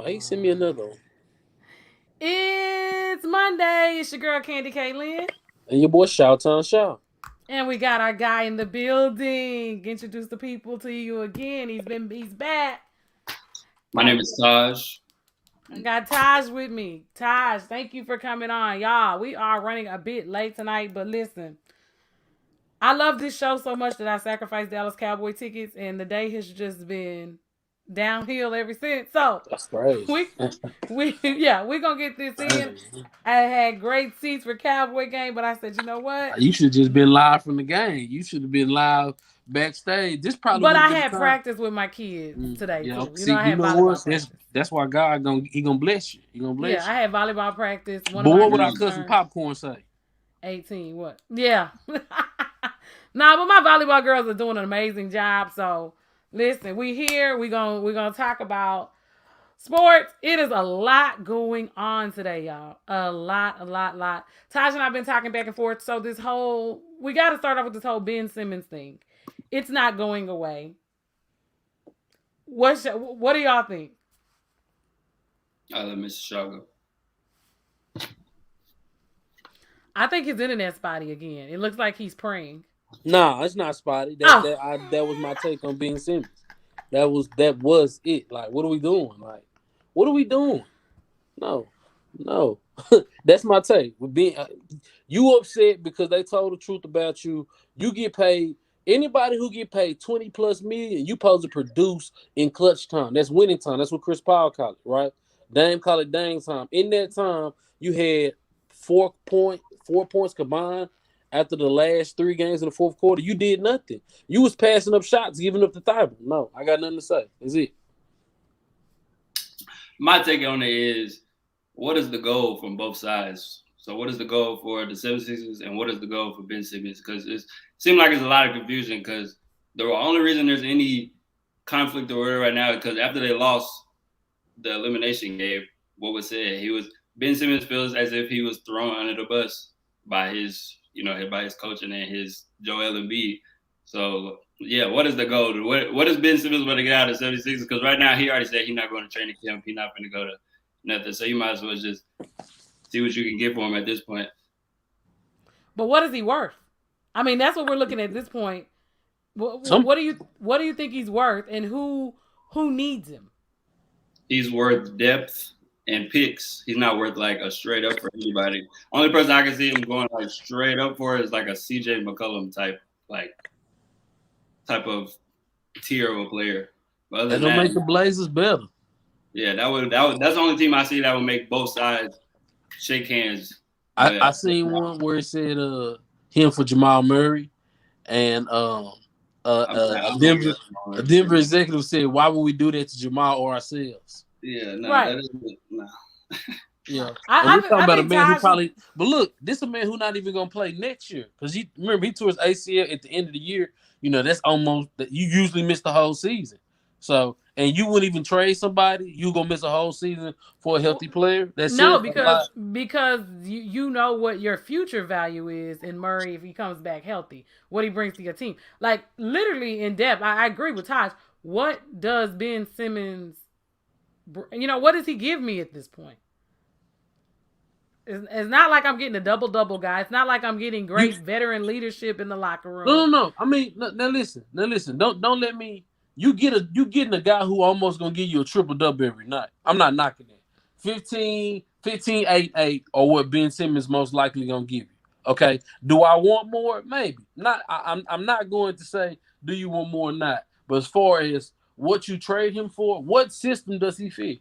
Why you send me another one? It's Monday. It's your girl Candy Kaylin. And your boy Shout Town Shout. And we got our guy in the building. Introduce the people to you again. He's back. My name is Taj. I got Taj with me. Taj, thank you for coming on. Y'all, we are running a bit late tonight, but listen. I love this show so much that I sacrificed Dallas Cowboy tickets, and the day has just been downhill ever since. So That's crazy. we we're gonna get this in. I had great seats for Cowboy game, but I said, you know what? You should have just been live from the game. You should have been live backstage. This probably But would I have been had the time. practice with my kids today Yeah. too. You See, know, I you had know what? volleyball practice. That's why God gonna bless you. He gonna Yeah, bless I you. had volleyball practice. One of But my what would our girls cousin turned Popcorn say? 18. What? Yeah. Nah, but my volleyball girls are doing an amazing job. So listen, we here. We're gonna talk about sports. It is a lot going on today, y'all. A lot. Taj and I've been talking back and forth. So we got to start off with this whole Ben Simmons thing. It's not going away. What do y'all think? I let Mr. Shaw I think his internet's spotty again. It looks like he's praying. Nah, it's not spotty. Oh, That was my take on Ben Simmons. That was it. Like, what are we doing? Like, what are we doing? No, no. That's my take. With being you upset because they told the truth about you. You get paid. Anybody who get paid 20 plus million, you supposed to produce in clutch time. That's winning time. That's what Chris Paul called it, right? Dame called it Dame time. In that time, you had 4 points combined after the last 3 games in the fourth quarter. You did nothing. You was passing up shots, giving up the thigh. No, I got nothing to say. That's it. My take on it is, what is the goal from both sides? So what is the goal for the 76ers and what is the goal for Ben Simmons? Because it seems like there's a lot of confusion because the only reason there's any conflict or whatever right now is because after they lost the elimination game, what was said, Ben Simmons feels as if he was thrown under the bus by his coach and then his Joel Embiid. So yeah, what is the goal? What does Ben Simmons want to get out of the 76ers? Because right now he already said he's not going to training camp. He's not going to go to nothing. So you might as well just see what you can get for him at this point. but what is he worth? I mean, that's what we're looking at this point. What, Some what do you think he's worth, and who needs him? He's worth depth and picks. He's not worth like a straight up for anybody. Only person I can see him going like straight up for is like a CJ McCollum type of tier of a player. But other than that'll that, make the Blazers better. yeah, that's the only team I see that would make both sides shake hands. I seen one where it said him for Jamal Murray, and a Denver executive said, "Why would we do that to Jamal or ourselves?" Yeah, no, Right. that isn't no. Yeah, and I we're talking about a think man who Taj. probably. But look, this is a man who not even gonna play next year because he remember he tore his ACL at the end of the year. You know that's almost that you usually miss the whole season. So and you wouldn't even trade somebody. You gonna miss a whole season for a healthy player. That's No, it. because you know what your future value is in Murray if he comes back healthy, what he brings to your team. Like literally in depth, I agree with Taj. What does Ben Simmons, what does he give me at this point? It's not like I'm getting a double double guy. It's not like I'm getting You great veteran leadership in the locker room. no. I mean, now listen. Don't let me. You getting a guy who almost gonna give you a triple double every night. I'm not knocking that. 15, 8, 8, or what Ben Simmons most likely gonna give you. Okay. Do I want more? Maybe. Not. I'm not going to say do you want more or not. But as far as what you trade him for, what system does he fit?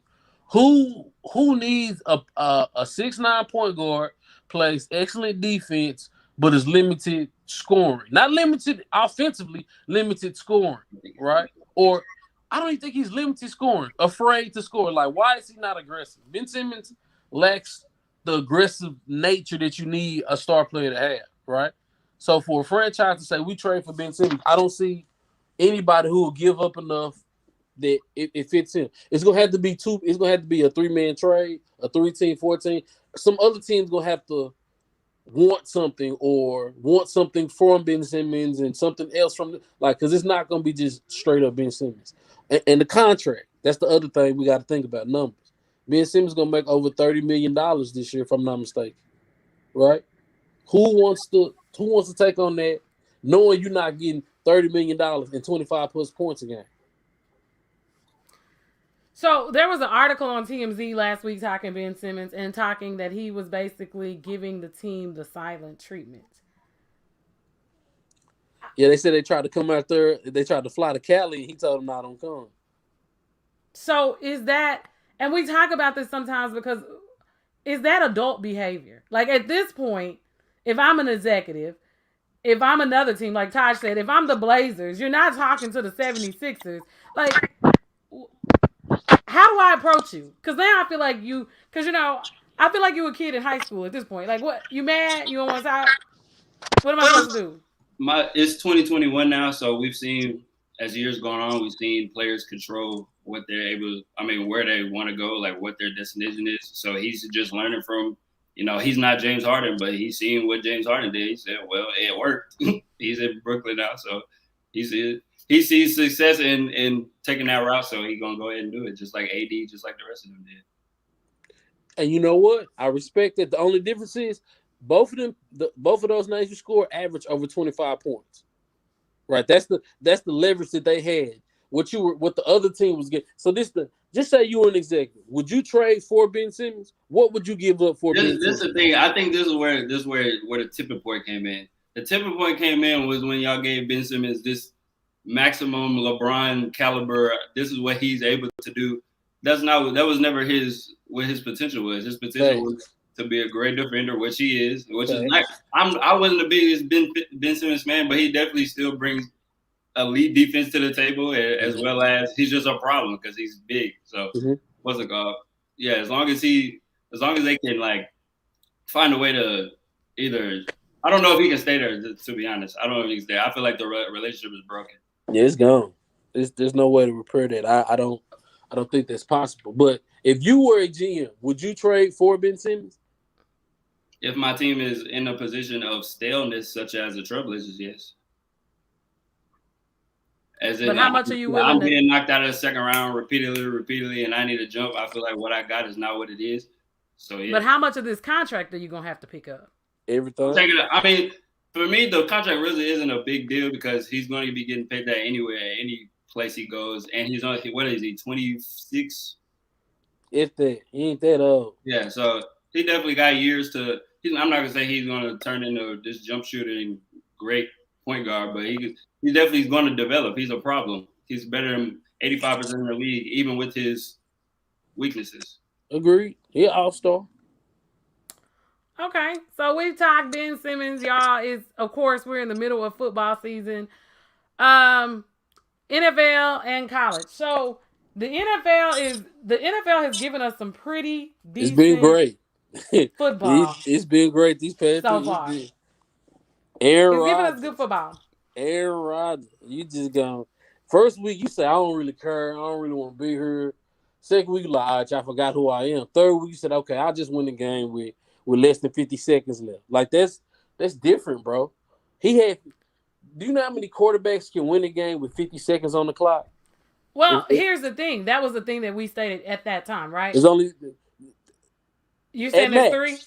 Who needs a 6'9" point guard, plays excellent defense, but is limited scoring. Not limited offensively, limited scoring, right? Or I don't even think he's limited scoring, afraid to score. Like, why is he not aggressive? Ben Simmons lacks the aggressive nature that you need a star player to have, right? So for a franchise to say we trade for Ben Simmons, I don't see anybody who will give up enough that it fits in. It's gonna have to be two. It's gonna have to be a 3-man trade, a 3-team, 14. Some other teams gonna have to want something from Ben Simmons and something else from because it's not gonna be just straight up Ben Simmons and the contract. That's the other thing we got to think about numbers. Ben Simmons gonna make over $30 million this year, if I'm not mistaken. Right? Who wants to take on that, knowing you're not getting $30 million and 25 plus points a game? So there was an article on TMZ last week talking Ben Simmons and talking that he was basically giving the team the silent treatment. Yeah, they said they tried to come out there. They tried to fly to Cali, and he told them, "No, don't come." So is that, and we talk about this sometimes because is that adult behavior? Like at this point, if I'm an executive, if I'm another team, like Taj said, if I'm the Blazers, you're not talking to the 76ers. Like, how do I approach you? Because now I feel like I feel like you a kid in high school at this point. Like, what? You mad? You don't want to talk? What am I supposed to do? It's 2021 now, so we've seen as years gone on, we've seen players control what they're able. I mean, where they want to go, like what their destination is. So he's just learning from. He's not James Harden, but he's seeing what James Harden did. He said, "Well, it worked." He's in Brooklyn now, so he sees success in taking that route. So he's gonna go ahead and do it, just like AD, just like the rest of them did. And you know what? I respect that. The only difference is both of those names you score average over 25 points. Right. That's the leverage that they had. What the other team was getting. So just say you were an executive. Would you trade for Ben Simmons? What would you give up for Ben Simmons? This is the thing. I think this is where the tipping point came in. The tipping point came in was when y'all gave Ben Simmons this maximum LeBron caliber. This is what he's able to do. That was never what his potential was. His potential was to be a great defender, which he is, which is nice. I wasn't the biggest Ben Simmons fan, but he definitely still brings elite defense to the table, as well as he's just a problem because he's big. So what's it called? Yeah, as long as they can like find a way to either. I don't know if he can stay there. To be honest, I don't know if he can stay. I feel like the relationship is broken. Yeah, it's gone. There's no way to repair that. I don't think that's possible. But if you were a GM, would you trade for Ben Simmons? If my team is in a position of staleness, such as the Trailblazers, yes. But how much are you willing? I'm being knocked out of the second round repeatedly, and I need to jump. I feel like what I got is not what it is. So yeah. But how much of this contract are you gonna have to pick up? Everything. I mean, for me, the contract really isn't a big deal because he's going to be getting paid that anywhere, any place he goes, and he's on. What is he? 26. If that, he ain't that old. Yeah, so he definitely got years to. I'm not gonna say he's going to turn into this jump shooter and great point guard, but he definitely is going to develop. He's a problem. He's better than 85% of the league, even with his weaknesses. Agreed. He an all-star. Okay, so we've talked Ben Simmons, y'all. Of course we're in the middle of football season, NFL and college. So the NFL has given us some pretty decent. It's been great. Football. It's been great these past so two far. years. It's giving us good football. Aaron Rodgers, you just gone. First week you say I don't really care. I don't really want to be here. Second week you like, all right, I forgot who I am. Third week you said, okay, I'll just win the game with less than 50 seconds left. Like that's different, bro. Do you know how many quarterbacks can win a game with 50 seconds on the clock? Well, here's the thing. That was the thing that we stated at that time, right? It's only you saying there's three?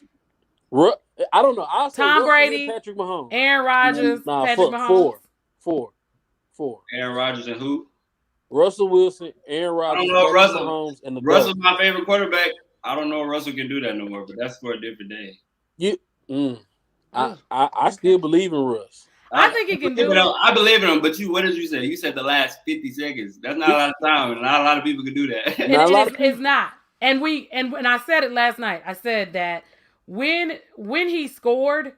I don't know. I'll say Tom Brady, Patrick Mahomes, Aaron Rodgers, Patrick Mahomes. Four. Aaron Rodgers and who? Russell Wilson, Aaron Rodgers, Patrick Mahomes, and the Russell's my favorite quarterback. I don't know if Russell can do that no more, but that's for a different day. I still believe in Russ. I think he can do it. I believe in him, but what did you say? You said the last 50 seconds. That's not a lot of time. Not a lot of people can do that. It's not. And when I said it last night, I said that when he scored,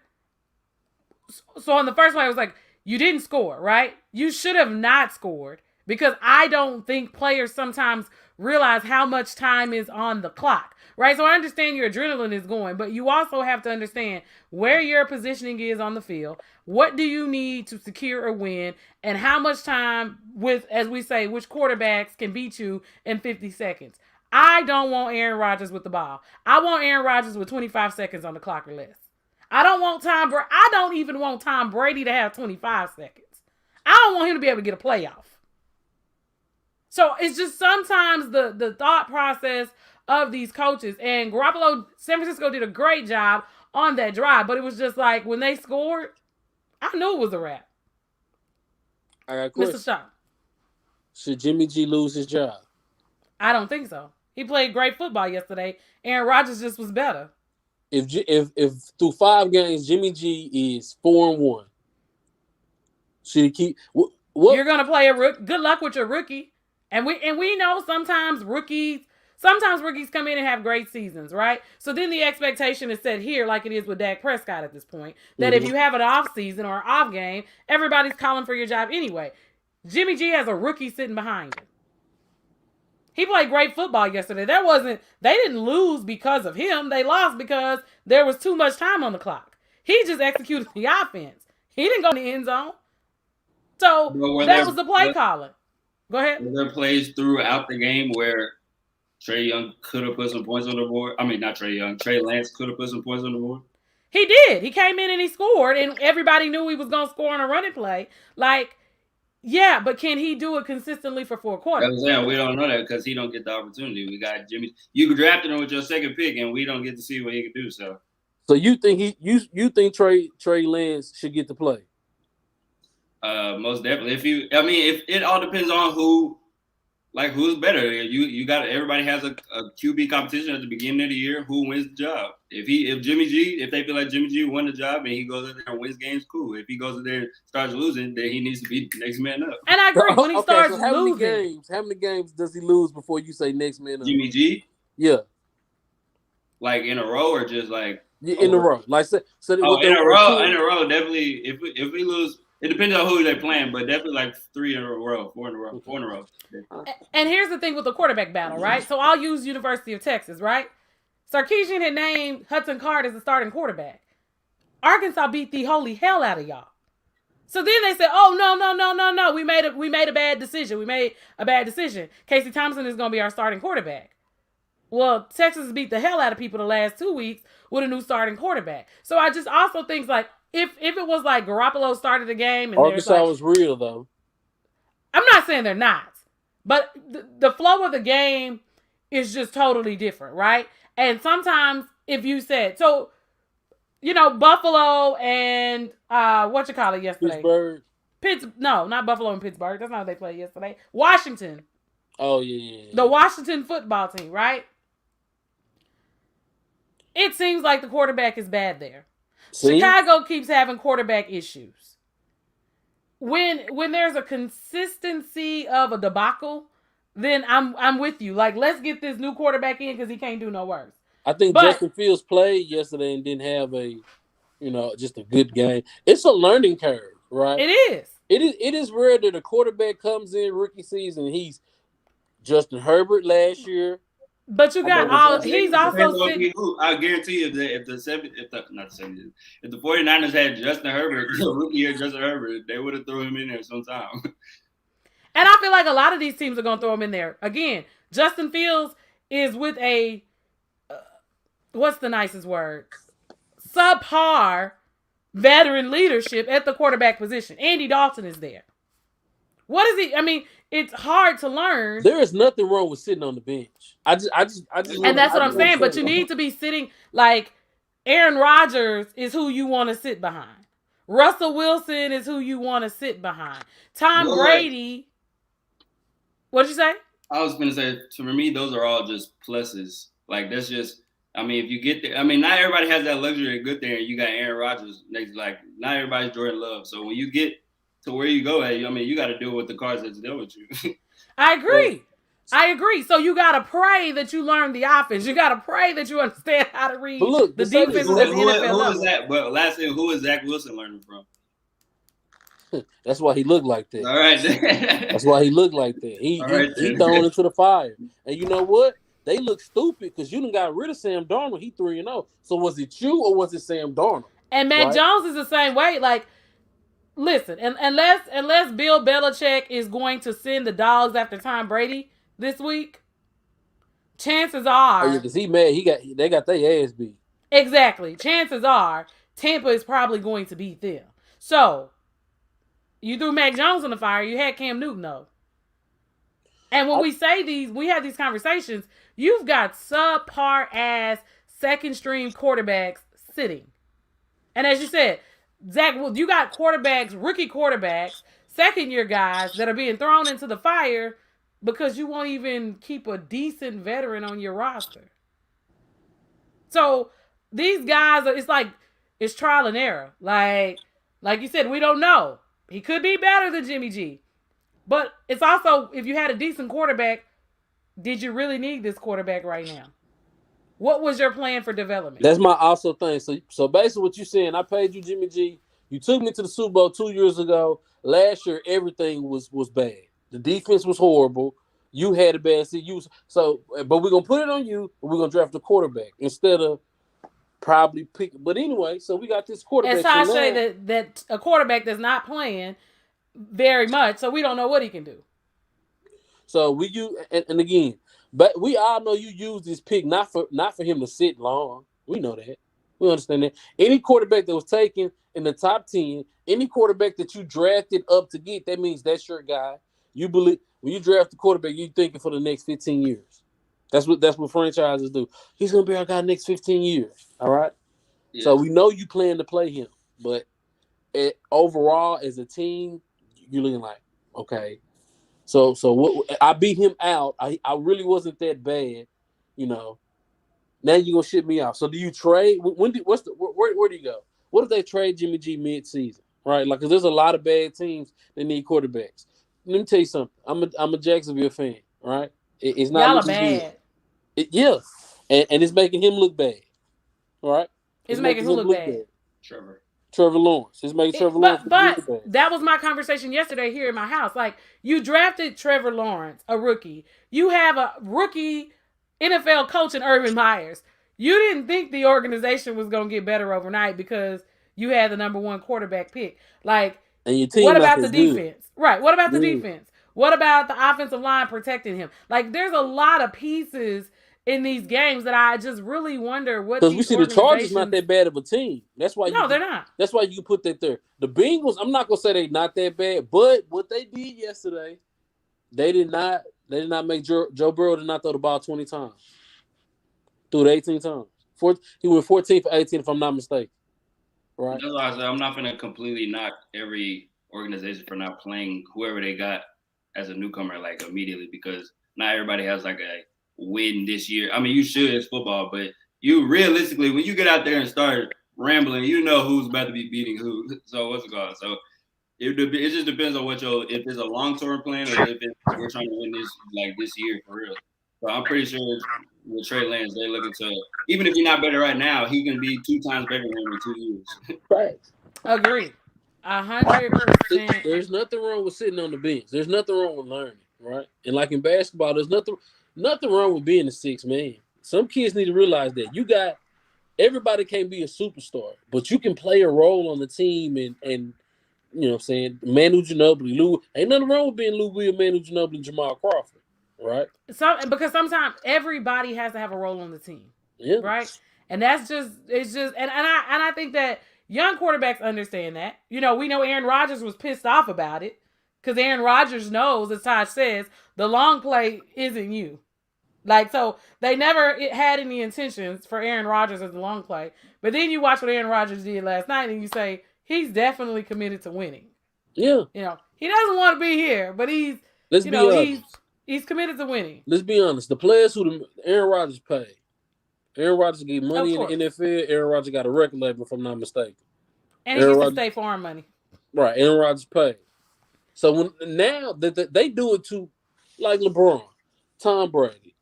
so on the first play, I was like, you didn't score, right? You should have not scored because I don't think players sometimes realize how much time is on the clock, right? So I understand your adrenaline is going, but you also have to understand where your positioning is on the field. What do you need to secure a win? And how much time as we say, which quarterbacks can beat you in 50 seconds? I don't want Aaron Rodgers with the ball. I want Aaron Rodgers with 25 seconds on the clock or less. I don't even want Tom Brady to have 25 seconds. I don't want him to be able to get a playoff. So it's just sometimes the thought process of these coaches. And Garoppolo, San Francisco did a great job on that drive, but it was just like when they scored, I knew it was a wrap. I got a Mr. question. Shaw. Should Jimmy G lose his job? I don't think so. He played great football yesterday. Aaron Rodgers just was better. If through 5 games Jimmy G is 4-1, should he keep? What? You're gonna play a rookie. Good luck with your rookie. And we know sometimes rookies come in and have great seasons, right? So then the expectation is set here, like it is with Dak Prescott at this point, that if you have an off season or an off game, everybody's calling for your job anyway. Jimmy G has a rookie sitting behind him. He played great football yesterday. They didn't lose because of him. They lost because there was too much time on the clock. He just executed the offense. He didn't go in the end zone. So that was the play calling. Go ahead. Were there plays throughout the game where Trey Young could have put some points on the board? I mean, not Trey Young. Trey Lance could have put some points on the board. He did. He came in and he scored, and everybody knew he was going to score on a running play. Like, yeah, but can he do it consistently for 4 quarters? That's what I'm saying. We don't know that because he don't get the opportunity. We got Jimmy. You drafted him with your second pick, and we don't get to see what he can do. So you think you think Trey Lance should get to play? Most definitely. If it all depends on who's better. You got everybody has a QB competition at the beginning of the year. Who wins the job? If they feel like Jimmy G won the job and he goes in there and wins games, cool. If he goes in there and starts losing, then he needs to be next man up. And I agree. When he starts how losing, how many games does he lose before you say next man up? Jimmy G? Yeah. Like in a row or just like in a row? Like so in a row, definitely. If we lose. It depends on who they're playing, but definitely like 3 in a row, 4 in a row. And here's the thing with the quarterback battle, right? So I'll use University of Texas, right? Sarkisian had named Hudson Card as the starting quarterback. Arkansas beat the holy hell out of y'all. So then they said, "Oh no! We made a bad decision. Casey Thompson is going to be our starting quarterback." Well, Texas beat the hell out of people the last 2 weeks with a new starting quarterback. So I just also think like. If it was like Garoppolo started the game and Arkansas was real though. I'm not saying they're not, but the flow of the game is just totally different, right? And sometimes if you said so, Buffalo and what you call it yesterday? Pittsburgh. No, not Buffalo and Pittsburgh. That's not what they played yesterday. Washington. Oh yeah. The Washington football team, right? It seems like the quarterback is bad there. See? Chicago keeps having quarterback issues. When there's a consistency of a debacle, then I'm with you. Like, let's get this new quarterback in because he can't do no worse. I think Justin Fields played yesterday and didn't have just a good game. It's a learning curve, right? It is. It is rare that a quarterback comes in rookie season. He's Justin Herbert last year. But you got all. He's also. I guarantee you that if the 49ers had Justin Herbert, rookie year Justin Herbert, they would have thrown him in there sometime. And I feel like a lot of these teams are going to throw him in there again. Justin Fields is with a what's the nicest word? Subpar veteran leadership at the quarterback position. Andy Dalton is there. What is he? I mean, it's hard to learn. There is nothing wrong with sitting on the bench. I just and that's what I'm saying. But you need to be sitting like Aaron Rodgers is who you want to sit behind. Russell Wilson is who you want to sit behind. Tom Brady. What did you say? I was going to say, for me, those are all just pluses. Like, that's just, I mean, if you get there, I mean, not everybody has that luxury to get there. And you got Aaron Rodgers next, like, not everybody's Jordan Love. So when you get to where you go at, I mean, you got to deal with the cards that's dealt with you. I agree. So you got to pray that you learn the offense. You got to pray that you understand how to read the defense at the NFL level. Who is that? But last thing, who is Zach Wilson learning from? That's why he looked like that. All right. That's why he looked like that. He thrown into the fire. And you know what? They look stupid because you done got rid of Sam Darnold. He 3-0. So was it you or was it Sam Darnold? And Mac Jones is the same way. Like, listen, unless Bill Belichick is going to send the dogs after Tom Brady this week, chances are. Oh, yeah, because he mad. They got their ass beat. Exactly. Chances are Tampa is probably going to beat them. So you threw Mac Jones in the fire. You had Cam Newton though. And when we have these conversations, You've got subpar ass second stream quarterbacks sitting. And as you said, Zach, you got quarterbacks, rookie quarterbacks, second year guys that are being thrown into the fire because you won't even keep a decent veteran on your roster. So these guys are, it's trial and error. Like you said, we don't know. He could be better than Jimmy G. But it's also, if you had a decent quarterback, did you really need this quarterback right now? What was your plan for development? That's my also thing. So basically, what you're saying, I paid you Jimmy G. You took me to the Super Bowl 2 years ago. Last year, everything was bad. The defense was horrible. You had a bad season. But we're gonna put it on you. And we're gonna draft a quarterback instead of probably pick. But anyway, so we got this quarterback. As Todd say that a quarterback that's not playing very much, so we don't know what he can do. So and again, but we all know you use this pick not for him to sit long. We know that. We understand that. Any quarterback that was taken in the top 10, any quarterback that you drafted up to get, that means that's your guy. You believe when you draft the quarterback, you're thinking for the next 15 years. That's what franchises do. He's gonna be our guy next 15 years. All right. Yeah. So we know you plan to play him, but overall as a team, you're looking like, okay. So what, I beat him out. I really wasn't that bad, you know. Now you're gonna ship me off. So do you trade? Where do you go? What if they trade Jimmy G mid-season? Right? Like, cause there's a lot of bad teams that need quarterbacks. Let me tell you something. I'm a Jacksonville fan, right? It's not y'all are bad. Yeah, and it's making him look bad, right? It's making who look bad? Trevor Lawrence. It's making Trevor Lawrence. But that was my conversation yesterday here in my house. Like, you drafted Trevor Lawrence, a rookie. You have a rookie NFL coach in Urban Myers. You didn't think the organization was going to get better overnight because you had the number one quarterback pick. Like, and your team what about the defense? Good. Right. What about the defense? What about the offensive line protecting him? Like, there's a lot of pieces in these games that I just really wonder what. Because we see the Chargers not that bad of a team. That's why they're not. That's why you put that there. The Bengals, I'm not gonna say they're not that bad, but what they did yesterday, they did not make Joe Burrow did not throw the ball 20 times. Threw it 18 times. He went 14 for 18, if I'm not mistaken. Right. That's why I said I'm not gonna completely knock every organization for not playing whoever they got as a newcomer like immediately, because not everybody has like a win this year. I mean, you should, it's football, but you realistically, when you get out there and start rambling, you know who's about to be beating who. So what's it called? So it just depends on if it's a long-term plan or if we're trying to win this year for real. So I'm pretty sure with Trey Lance, they're looking to, even if he's not better right now, he can be 2 times better than him in 2 years. Right. Agree. 100%. There's nothing wrong with sitting on the bench. There's nothing wrong with learning, right? And like in basketball, there's nothing wrong with being a 6 man. Some kids need to realize that everybody can't be a superstar, but you can play a role on the team and you know what I'm saying, Manu Ginobili, ain't nothing wrong with being Lou Will, Manu Ginobili, and Jamal Crawford, right? Because sometimes everybody has to have a role on the team, right? And it's just and I think that young quarterbacks understand that. You know, we know Aaron Rodgers was pissed off about it because Aaron Rodgers knows, as Todd says, the long play isn't you. Like, so they never had any intentions for Aaron Rodgers as the long play. But then you watch what Aaron Rodgers did last night and you say, he's definitely committed to winning. Yeah. You know, he doesn't want to be here, but he's committed to winning. Let's be honest. The players who Aaron Rodgers paid. Aaron Rodgers get money in the NFL. Aaron Rodgers got a record label, if I'm not mistaken. And he gets the State Farm money. Right. Aaron Rodgers paid. So now they do it to, like LeBron, Tom Brady,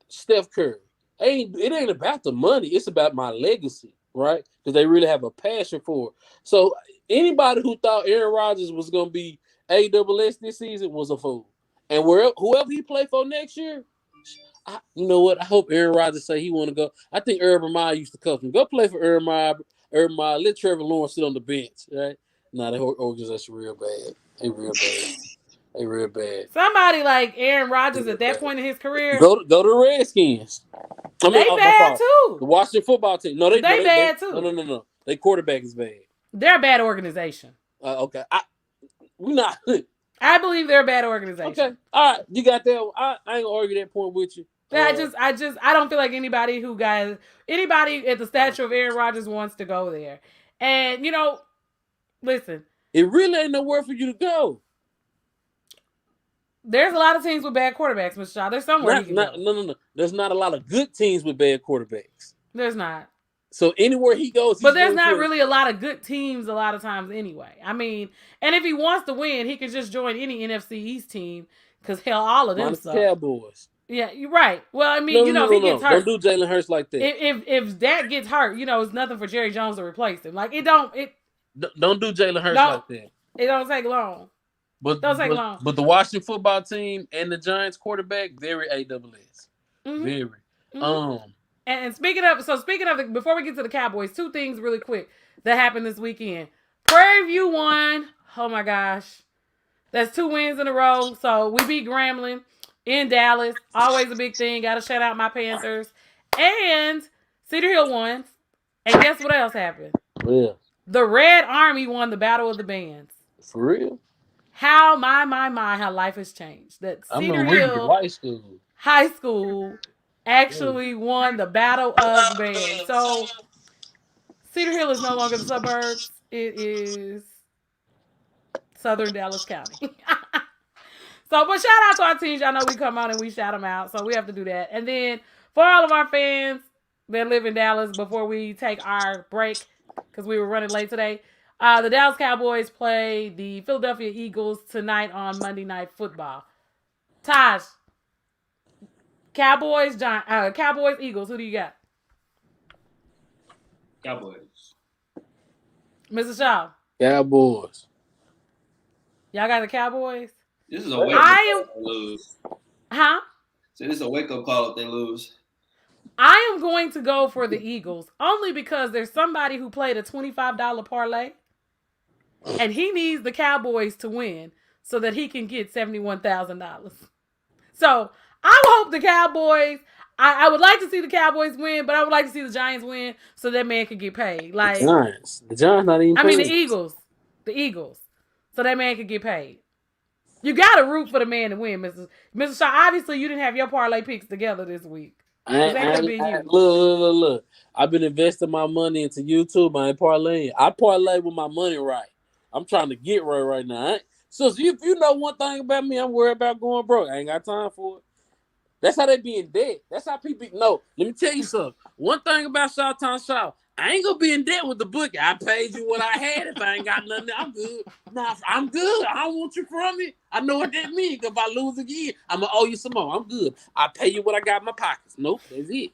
Steph Curry. It ain't about the money. It's about my legacy, right? Because they really have a passion for it. So anybody who thought Aaron Rodgers was going to be AWS this season was a fool. And whoever he play for next year, you know what? I hope Aaron Rodgers say he want to go. I think Urban Meyer used to coach him. Go play for Urban Meyer. Let Trevor Lawrence sit on the bench, right? Nah, that organization real bad. They real bad. Somebody like Aaron Rodgers at that point in his career. Go to the Redskins. They bad too. The Washington football team. No, they bad too. No. Their quarterback is bad. They're a bad organization. Okay. We not. I believe they're a bad organization. Okay. All right. You got that. I ain't gonna argue that point with you. I don't feel like anybody at the stature of Aaron Rodgers wants to go there. And listen, it really ain't nowhere for you to go. There's a lot of teams with bad quarterbacks, Mr. Shaw. There's somewhere he can go. No. There's not a lot of good teams with bad quarterbacks. There's not. So anywhere he goes, but there's not really a lot of good teams a lot of times anyway. I mean, and if he wants to win, he can just join any NFC East team because hell, all of them suck. Cowboys. Yeah, you're right. Well, I mean, if he gets hurt, don't do Jalen Hurts like that. If that gets hurt, it's nothing for Jerry Jones to replace him. Like don't do Jalen Hurts like that. It don't take long. But the Washington football team and the Giants quarterback very AWS. Mm-hmm. Very. Mm-hmm. And speaking of before we get to the Cowboys, two things really quick that happened this weekend. Prairie View won. Oh my gosh. That's 2 wins in a row. So we beat Grambling in Dallas. Always a big thing. Got to shout out my Panthers. And Cedar Hill won. And guess what else happened? Yeah. The Red Army won the Battle of the Bands. For real? How how life has changed. That Cedar Hill High School actually won the Battle of the Bands. So Cedar Hill is no longer the suburbs. It is Southern Dallas County. But shout out to our teams. Y'all know we come on and we shout them out. So we have to do that. And then for all of our fans that live in Dallas, before we take our break, because we were running late today, the Dallas Cowboys play the Philadelphia Eagles tonight on Monday Night Football. Taj, Cowboys, Eagles. Who do you got? Cowboys. Mr. Shaw. Cowboys. Y'all got the Cowboys? This is a wake-up call if they lose. Huh? So this is a wake-up call if they lose. I am going to go for the Eagles only because there's somebody who played a $25 parlay and he needs the Cowboys to win so that he can get $71,000. So I hope the Cowboys. I would like to see the Cowboys win, but I would like to see the Giants win so that man could get paid. Like The Giants not even. I mean the Eagles, so that man could get paid. You got to root for the man to win, Mrs. Shaw. Obviously, you didn't have your parlay picks together this week. Look. I've been investing my money into YouTube. I ain't parlaying. I parlay with my money right. I'm trying to get right now. So if you know one thing about me, I'm worried about going broke. I ain't got time for it. That's how they be in debt. That's how people know. Let me tell you something. One thing about Shawtown Shaw, I ain't gonna be in debt with the bookie. I paid you what I had. If I ain't got nothing, I'm good. Nah, I'm good. I don't want you from me. I know what that means. If I lose again, I'm gonna owe you some more. I'm good. I pay you what I got in my pockets. Nope, that's it.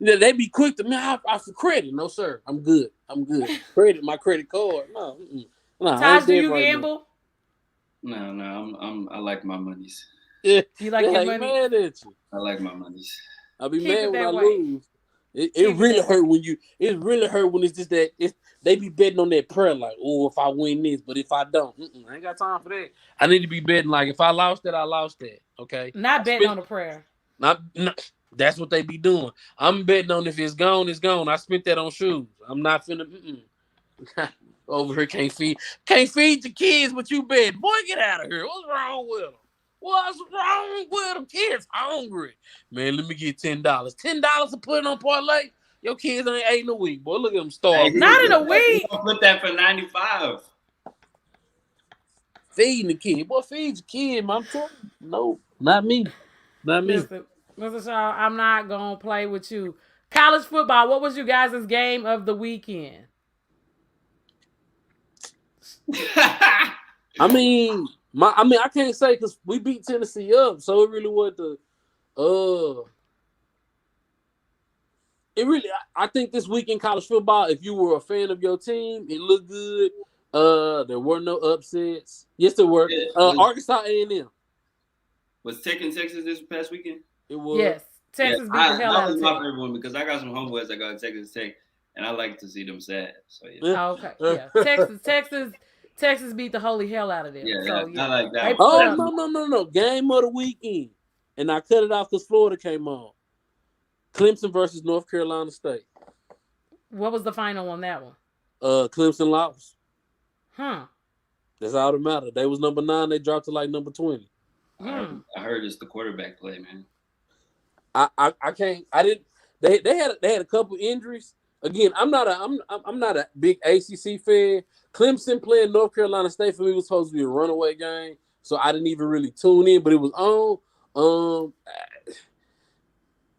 They be quick to me. I for credit. No, sir. I'm good. My credit card. No. Taj, do you gamble? No. I like my monies. Yeah. You like your money? Mad at you. I like my monies. I'll be mad when I lose. It really hurt when it's just that they be betting on that prayer like, oh, if I win this, but if I don't, I ain't got time for that. I need to be betting like, if I lost that, I lost that. Okay, not betting on the prayer. Not that's what they be doing. I'm betting on if it's gone, it's gone. I spent that on shoes. I'm not finna. Over here can't feed the kids, but you bet. Boy, get out of here. What's wrong with them? What's wrong with them? Kids hungry. Man, let me get $10. $10 to put it on parlay? Your kids ain't ate in a week. Boy, look at them starving. Not in a week. I'll put that for 95. Feeding the kid. Boy, feed your kid, man. No, not me. Not me. Listen, Mr. Shaw, I'm not going to play with you. College football, what was you guys' game of the weekend? I mean, I can't say because we beat Tennessee up, so it really was I think this week in college football, if you were a fan of your team, it looked good. There were no upsets. Yes, there were. Arkansas A&M. Was Tech and Texas this past weekend? It was. Yes. Texas beat the hell out of Tech. That was my favorite one because I got some homeboys that got Texas Tech, and I like to see them sad. So yeah. Oh, okay. Yeah. Texas beat the holy hell out of them. Yeah, so, I like that. No. Game of the weekend. And I cut it off because Florida came on. Clemson versus North Carolina State. What was the final on that one? Clemson lost. Huh. That's all that matters. They was number 9. They dropped to like number 20. I heard it's the quarterback play, man. I can't. I didn't. They had a couple injuries. Again, I'm not a big ACC fan. Clemson playing North Carolina State for me was supposed to be a runaway game, so I didn't even really tune in. But it was on. Um,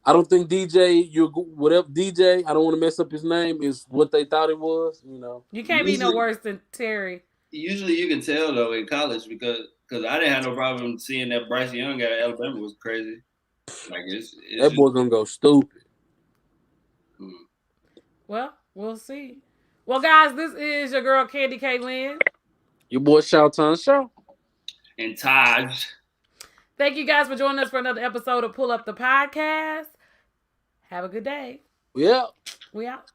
I don't think DJ, whatever DJ. I don't want to mess up his name. Is what they thought it was. You know. You can't be no Usually, worse than Terry. usually you can tell though in college because I didn't have no problem seeing that Bryce Young guy at Alabama was crazy. Like it's That boy gonna go stupid. hmm. Well, we'll see. Well, guys, this is your girl Candy K. Lynn. Your boy Showtime Show. And Taj. Thank you guys for joining us for another episode of Pull Up the Podcast. Have a good day. Yeah. We out.